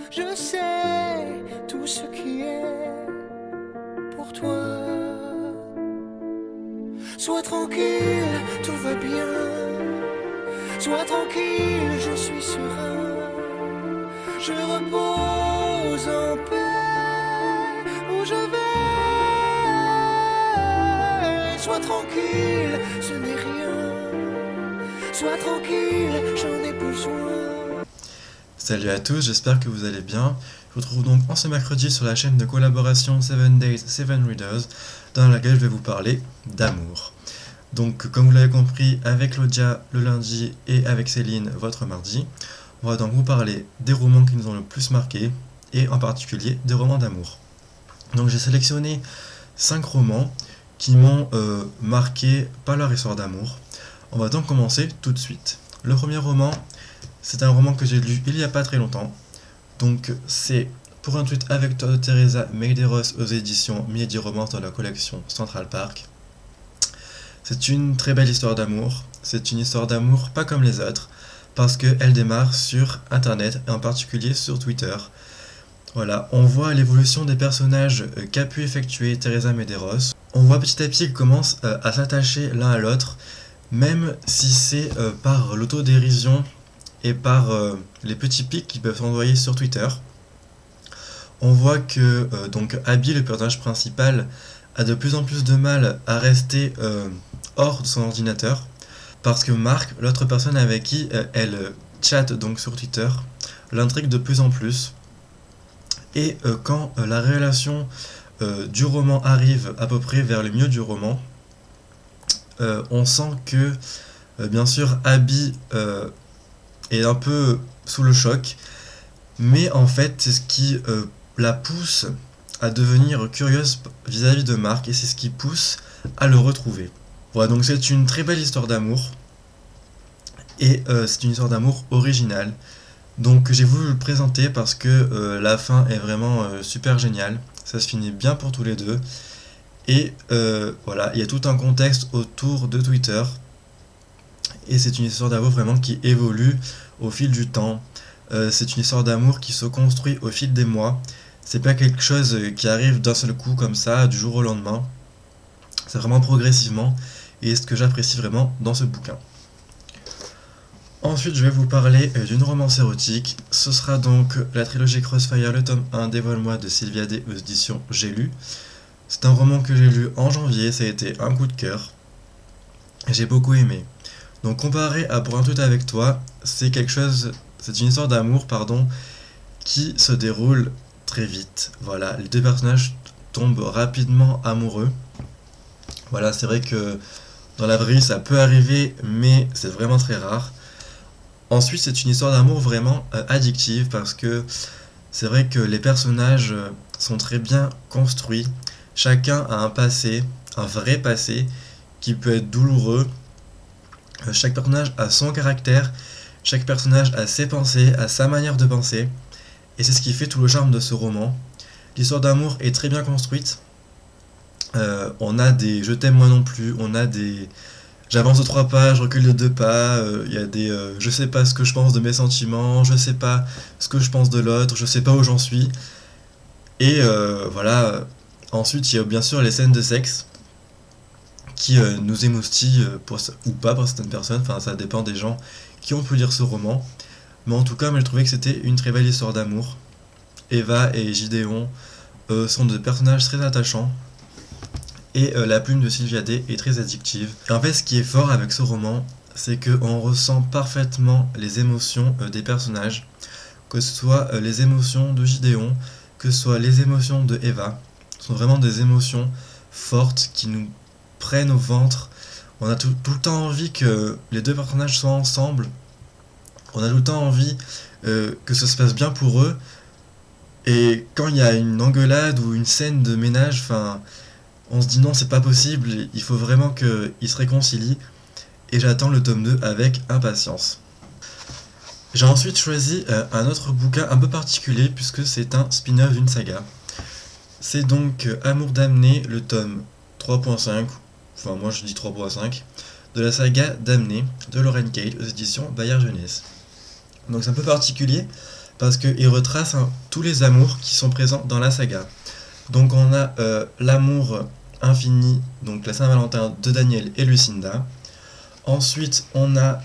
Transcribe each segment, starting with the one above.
Je sais tout ce qui est pour toi. Sois tranquille, tout va bien. Sois tranquille, je suis serein. Je repose en paix où je vais. Sois tranquille, ce n'est rien. Sois tranquille, j'en ai besoin. Salut à tous, j'espère que vous allez bien. Je vous retrouve donc en ce mercredi sur la chaîne de collaboration 7 Days, 7 Readers, dans laquelle je vais vous parler d'amour. Donc, comme vous l'avez compris, avec Claudia le lundi et avec Céline votre mardi, on va donc vous parler des romans qui nous ont le plus marqué, et en particulier des romans d'amour. Donc j'ai sélectionné 5 romans qui m'ont marqué par leur histoire d'amour. On va donc commencer tout de suite. Le premier roman, c'est un roman que j'ai lu il n'y a pas très longtemps. Donc c'est Pour un tweet avec toi de Teresa Medeiros aux éditions Milady Romance dans la collection Central Park. C'est une très belle histoire d'amour. C'est une histoire d'amour pas comme les autres, parce qu'elle démarre sur Internet, et en particulier sur Twitter. Voilà, on voit l'évolution des personnages qu'a pu effectuer Teresa Medeiros. On voit petit à petit qu'ils commencent à s'attacher l'un à l'autre, même si c'est par l'autodérision et par les petits pics qu'ils peuvent envoyer sur Twitter. On voit que donc Abby, le personnage principal, a de plus en plus de mal à rester hors de son ordinateur, parce que Mark, l'autre personne avec qui elle chatte donc sur Twitter, l'intrigue de plus en plus. Et quand la révélation du roman arrive à peu près vers le milieu du roman, on sent que bien sûr Abby est un peu sous le choc, mais en fait c'est ce qui la pousse à devenir curieuse vis-à-vis de Mark, et c'est ce qui pousse à le retrouver. Voilà, donc c'est une très belle histoire d'amour, et c'est une histoire d'amour originale. Donc j'ai voulu le présenter parce que la fin est vraiment super géniale, ça se finit bien pour tous les deux, et voilà, il y a tout un contexte autour de Twitter, et c'est une histoire d'amour vraiment qui évolue au fil du temps. C'est une histoire d'amour qui se construit au fil des mois, c'est pas quelque chose qui arrive d'un seul coup comme ça, du jour au lendemain, c'est vraiment progressivement, et c'est ce que j'apprécie vraiment dans ce bouquin. Ensuite, je vais vous parler d'une romance érotique. Ce sera donc la trilogie Crossfire, le tome 1, Dévoile-moi de Sylvia Day aux éditions J'ai lu. C'est un roman que j'ai lu en janvier, ça a été un coup de cœur. J'ai beaucoup aimé. Donc comparé à Pour un tweet avec toi, c'est une histoire d'amour, qui se déroule très vite. Voilà, les deux personnages tombent rapidement amoureux. Voilà, c'est vrai que dans la vraie vie ça peut arriver, mais c'est vraiment très rare. Ensuite, c'est une histoire d'amour vraiment addictive, parce que c'est vrai que les personnages sont très bien construits. Chacun a un passé, un vrai passé, qui peut être douloureux. Chaque personnage a son caractère, chaque personnage a ses pensées, a sa manière de penser. Et c'est ce qui fait tout le charme de ce roman. L'histoire d'amour est très bien construite. On a des je t'aime moi non plus, on a des j'avance de 3 pas, je recule de 2 pas, il y a des je sais pas ce que je pense de mes sentiments, je sais pas ce que je pense de l'autre, je sais pas où j'en suis. Et voilà. Ensuite, il y a bien sûr les scènes de sexe qui nous émoustillent ou pas pour certaines personnes, enfin ça dépend des gens qui ont pu lire ce roman. Mais en tout cas, moi, j'ai trouvé que c'était une très belle histoire d'amour. Eva et Gideon sont des personnages très attachants. Et la plume de Sylvia Day est très addictive. Et en fait, ce qui est fort avec ce roman, c'est qu'on ressent parfaitement les émotions des personnages. Que ce soit les émotions de Gideon, que ce soit les émotions de Eva. Ce sont vraiment des émotions fortes qui nous prennent au ventre. On a tout le temps envie que les deux personnages soient ensemble. On a tout le temps envie que ça se passe bien pour eux. Et quand il y a une engueulade ou une scène de ménage, on se dit non, c'est pas possible, il faut vraiment qu'ils se réconcilient. Et j'attends le tome 2 avec impatience. J'ai ensuite choisi un autre bouquin un peu particulier, puisque c'est un spin-off d'une saga. C'est donc Amour damné, le tome 3.5, enfin moi je dis 3.5, de la saga Damné de Lauren Kate aux éditions Bayard Jeunesse. Donc c'est un peu particulier, parce qu'il retrace tous les amours qui sont présents dans la saga. Donc on a l'amour infini, donc la Saint-Valentin de Daniel et Lucinda. Ensuite on a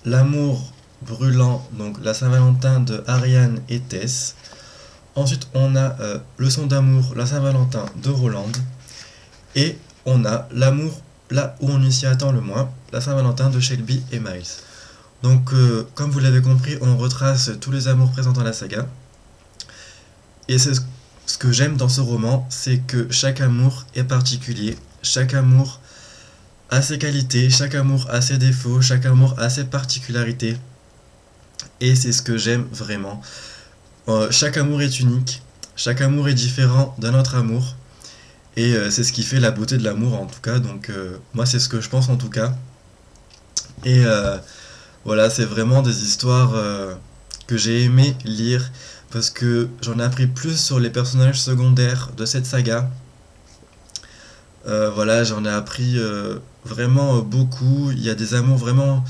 l'amour brûlant, donc la Saint-Valentin de Ariane et Tess. Ensuite on a leçon d'amour, la Saint-Valentin de Roland. Et on a l'amour là où on s'y attend le moins, la Saint-Valentin de Shelby et Miles. Donc comme vous l'avez compris, on retrace tous les amours présents dans la saga. Et c'est ce que j'aime dans ce roman, c'est que chaque amour est particulier, chaque amour a ses qualités, chaque amour a ses défauts, chaque amour a ses particularités. Et c'est ce que j'aime vraiment. Chaque amour est unique, chaque amour est différent d'un autre amour. Et c'est ce qui fait la beauté de l'amour en tout cas. Donc moi c'est ce que je pense en tout cas. Et voilà, c'est vraiment des histoires que j'ai aimé lire parce que j'en ai appris plus sur les personnages secondaires de cette saga. Voilà, j'en ai appris vraiment beaucoup. Il y a des amours vraiment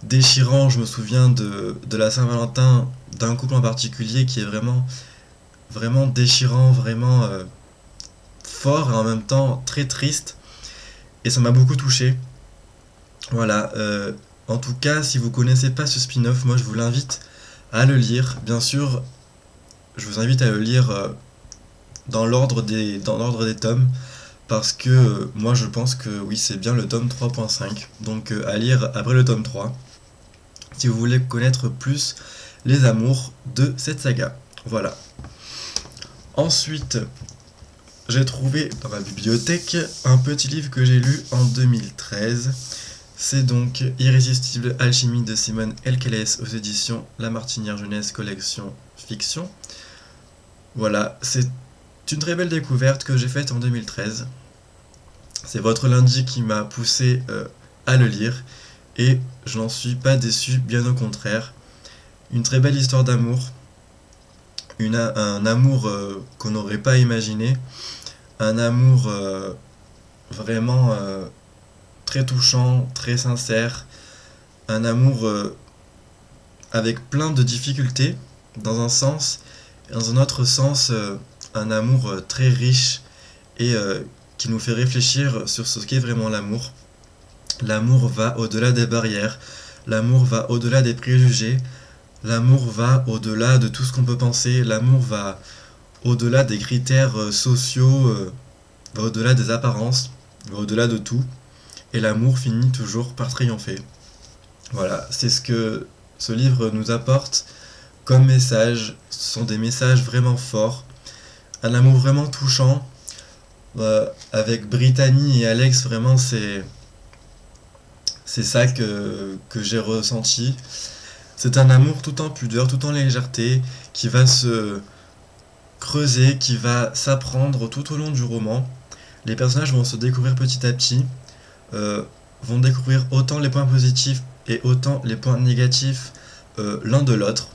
déchirants. Je me souviens de la Saint-Valentin d'un couple en particulier qui est vraiment, vraiment déchirant, vraiment fort et en même temps très triste. Et ça m'a beaucoup touché. Voilà, en tout cas, si vous connaissez pas ce spin-off, moi je vous l'invite à le lire. Bien sûr, je vous invite à le lire dans l'ordre des tomes, parce que moi je pense que oui, c'est bien le tome 3.5, donc à lire après le tome 3, si vous voulez connaître plus les amours de cette saga. Voilà. Ensuite, j'ai trouvé dans ma bibliothèque un petit livre que j'ai lu en 2013. C'est donc Irrésistible Alchimie de Simone Elkeles aux éditions La Martinière Jeunesse Collection Fiction. Voilà, c'est une très belle découverte que j'ai faite en 2013. C'est votre lundi qui m'a poussé à le lire et je n'en suis pas déçu, bien au contraire. Une très belle histoire d'amour, un amour qu'on n'aurait pas imaginé, un amour vraiment très touchant, très sincère, un amour avec plein de difficultés dans un sens, et dans un autre sens, un amour très riche et qui nous fait réfléchir sur ce qu'est vraiment l'amour. L'amour va au-delà des barrières, l'amour va au-delà des préjugés, l'amour va au-delà de tout ce qu'on peut penser, l'amour va au-delà des critères sociaux, va au-delà des apparences, va au-delà de tout. Et l'amour finit toujours par triompher. Voilà, c'est ce que ce livre nous apporte comme message. Ce sont des messages vraiment forts, un amour vraiment touchant. Avec Brittany et Alex, vraiment c'est ça que j'ai ressenti. C'est un amour tout en pudeur, tout en légèreté, qui va se creuser, qui va s'apprendre tout au long du roman. Les personnages vont se découvrir petit à petit, vont découvrir autant les points positifs et autant les points négatifs l'un de l'autre.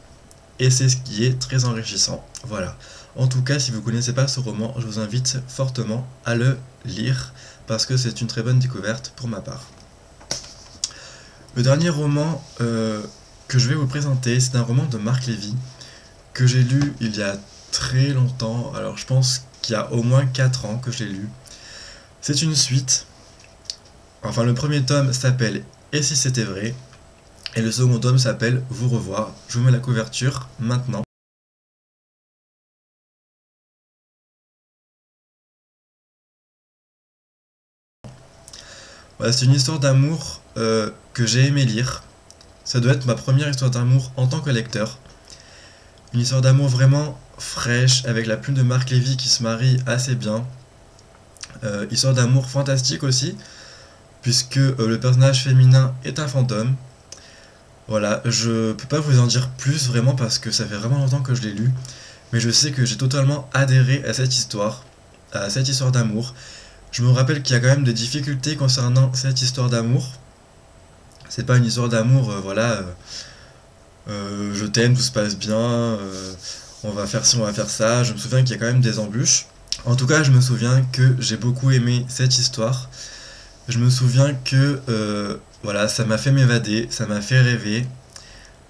Et c'est ce qui est très enrichissant. Voilà. En tout cas, si vous ne connaissez pas ce roman, je vous invite fortement à le lire, parce que c'est une très bonne découverte pour ma part. Le dernier roman que je vais vous présenter, c'est un roman de Marc Lévy, que j'ai lu il y a très longtemps. Alors je pense qu'il y a au moins 4 ans que je l'ai lu. C'est une suite. Enfin, le premier tome s'appelle « Et si c'était vrai ?» et le second tome s'appelle « Vous revoir ». Je vous mets la couverture maintenant. Voilà, c'est une histoire d'amour que j'ai aimé lire. Ça doit être ma première histoire d'amour en tant que lecteur. Une histoire d'amour vraiment fraîche, avec la plume de Marc Lévy qui se marie assez bien. Histoire d'amour fantastique aussi, puisque le personnage féminin est un fantôme. Voilà, je peux pas vous en dire plus vraiment parce que ça fait vraiment longtemps que je l'ai lu, mais je sais que j'ai totalement adhéré à cette histoire d'amour. Je me rappelle qu'il y a quand même des difficultés concernant cette histoire d'amour. C'est pas une histoire d'amour, voilà, je t'aime, tout se passe bien, on va faire ci, on va faire ça. Je me souviens qu'il y a quand même des embûches. En tout cas, je me souviens que j'ai beaucoup aimé cette histoire. Je me souviens que voilà, ça m'a fait m'évader, ça m'a fait rêver.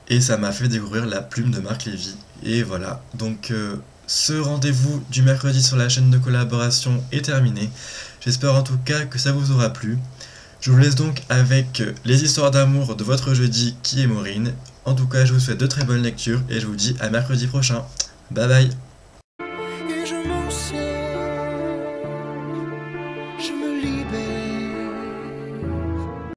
et ça m'a fait découvrir la plume de Marc Lévy. Et voilà, donc ce rendez-vous du mercredi sur la chaîne de collaboration est terminé. J'espère en tout cas que ça vous aura plu. Je vous laisse donc avec les histoires d'amour de votre jeudi qui est Maureen. En tout cas, je vous souhaite de très bonnes lectures et je vous dis à mercredi prochain. Bye bye.